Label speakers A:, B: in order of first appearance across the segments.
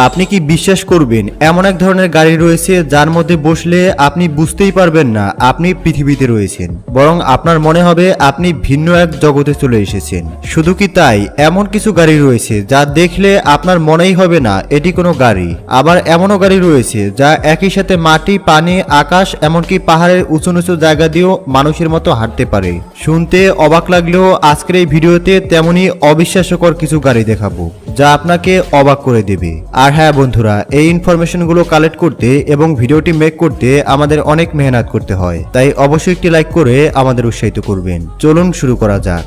A: আপনি কি বিশ্বাস করবেন এমন এক ধরনের গাড়ি রয়েছে যার মধ্যে বসলে আপনি বুঝতেই পারবেন না আপনি পৃথিবীতে রয়েছেন, বরং আপনার মনে হবে আপনি ভিন্ন এক জগতে চলে এসেছেন। শুধু কি তাই, এমন কিছু গাড়ি রয়েছে যা দেখলে আপনার মনেই হবে না এটি কোনো গাড়ি। আবার এমনও গাড়ি রয়েছে যা একই সাথে মাটি, পানি, আকাশ, এমনকি পাহাড়ের উঁচু নিচু জায়গা দিয়েও মানুষের মতো হাঁটতে পারে। শুনতে অবাক লাগলেও আজকের এই ভিডিওতে তেমনই অবিশ্বাস্যকর কিছু গাড়ি দেখাবো যা আপনাকে অবাক করে দেবে। আর হ্যাঁ বন্ধুরা, এই ইনফরমেশনগুলো কালেক্ট করতে এবং ভিডিওটি মেক করতে আমাদের অনেক মেহনত করতে হয়, তাই অবশ্যই একটি লাইক করে আমাদের উৎসাহিত করবেন। চলুন শুরু করা যাক।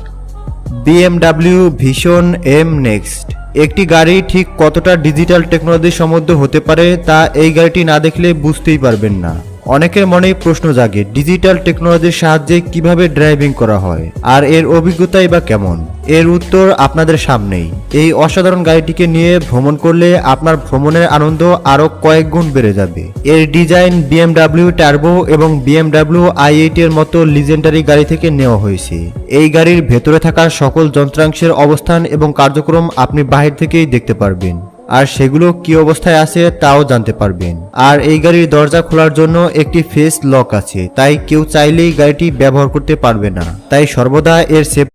A: BMW ভিশন এম নেক্সট একটি গাড়ি ঠিক কতটা ডিজিটাল টেকনোলজি সমৃদ্ধ হতে পারে তা এই গাড়িটি না দেখলে বুঝতেই পারবেন না। অনেকের মনেই প্রশ্ন জাগে, ডিজিটাল টেকনোলজির সাহায্যে কিভাবে ড্রাইভিং করা হয় আর এর অভিজ্ঞতাই বা কেমন। এর উত্তর আপনাদের সামনেই। এই অসাধারণ গাড়িটিকে নিয়ে ভ্রমণ করলে আপনার ভ্রমণের আনন্দ আরো কয়েক গুণ বেড়ে যাবে। এর ডিজাইন BMW টার্বো এবং BMW i8 এর মতো লিজেন্ডারি গাড়ি থেকে নেওয়া হয়েছে। এই গাড়ির ভেতরে থাকা সকল যন্ত্রাংশের অবস্থান এবং কার্যক্রম আপনি বাহির থেকেই দেখতে পারবেন, আর সেগুলো কি অবস্থায় আছে তাও জানতে পারবেন। আর এই গাড়ির দরজা খোলার জন্য একটি ফেস লক আছে, তাই কেউ চাইলেই গাড়িটি ব্যবহার করতে পারবে না। তাই সর্বদা এর সেফ।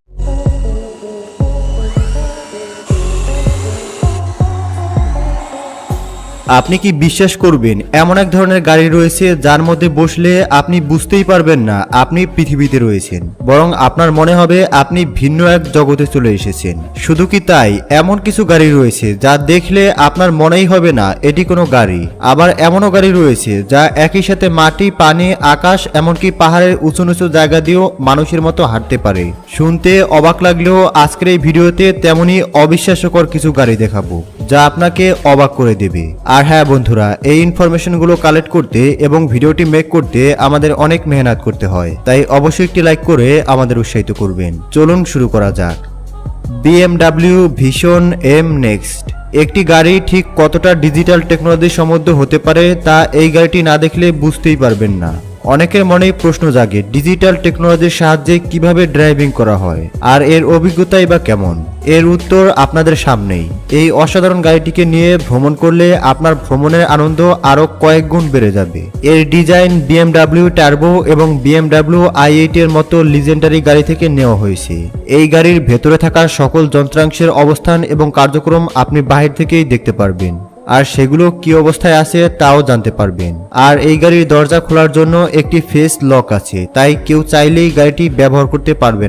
A: আপনি কি বিশ্বাস করবেন এমন এক ধরনের গাড়ি রয়েছে যার মধ্যে বসলে আপনি বুঝতেই পারবেন না আপনি পৃথিবীতে রয়েছেন, বরং আপনার মনে হবে আপনি ভিন্ন এক জগতে চলে এসেছেন। শুধু কি তাই, এমন কিছু গাড়ি রয়েছে যা দেখলে আপনার মনেই হবে না এটি কোনো গাড়ি। আবার এমনও গাড়ি রয়েছে যা একই সাথে মাটি, পানি, আকাশ, এমনকি পাহাড়ের উঁচু নিচু জায়গা দিয়েও মানুষের মতো হাঁটতে পারে। শুনতে অবাক লাগলেও আজকের এই ভিডিওতে তেমনই অবিশ্বাস্যকর কিছু গাড়ি দেখাবো যা আপনাকে অবাক করে দেবে। আর হ্যাঁ বন্ধুরা, এই ইনফরমেশনগুলো কালেক্ট করতে এবং ভিডিওটি মেক করতে আমাদের অনেক মেহনত করতে হয়, তাই অবশ্যই একটি লাইক করে আমাদের উৎসাহিত করবেন। চলুন শুরু করা যাক। BMW ভিশন এম নেক্সট একটি গাড়ি ঠিক কতটা ডিজিটাল টেকনোলজি সমৃদ্ধ হতে পারে তা এই গাড়িটি না দেখলে বুঝতেই পারবেন না। অনেকের মনেই প্রশ্ন জাগে, ডিজিটাল টেকনোলজির সাহায্যে কিভাবে ড্রাইভিং করা হয় আর এর অভিজ্ঞতাই বা কেমন। এর উত্তর আপনাদের সামনেই। এই অসাধারণ গাড়িটিকে নিয়ে ভ্রমণ করলে আপনার ভ্রমণের আনন্দ আরো কয়েক গুণ বেড়ে যাবে। এর ডিজাইন BMW টার্বো এবং BMW i8 এর মতো লিজেন্ডারি গাড়ি থেকে নেওয়া হয়েছে। এই গাড়ির ভেতরে থাকা সকল যন্ত্রাংশের অবস্থান এবং কার্যক্রম আপনি বাহির থেকেই দেখতে পারবেন, আর সেগুলো কি অবস্থায় আছে তাও জানতে পারবেন। আর এই গাড়ির দরজা খোলার জন্য একটি ফেস লক আছে, তাই কেউ চাইলেই গাড়িটি ব্যবহার করতে পারবেন।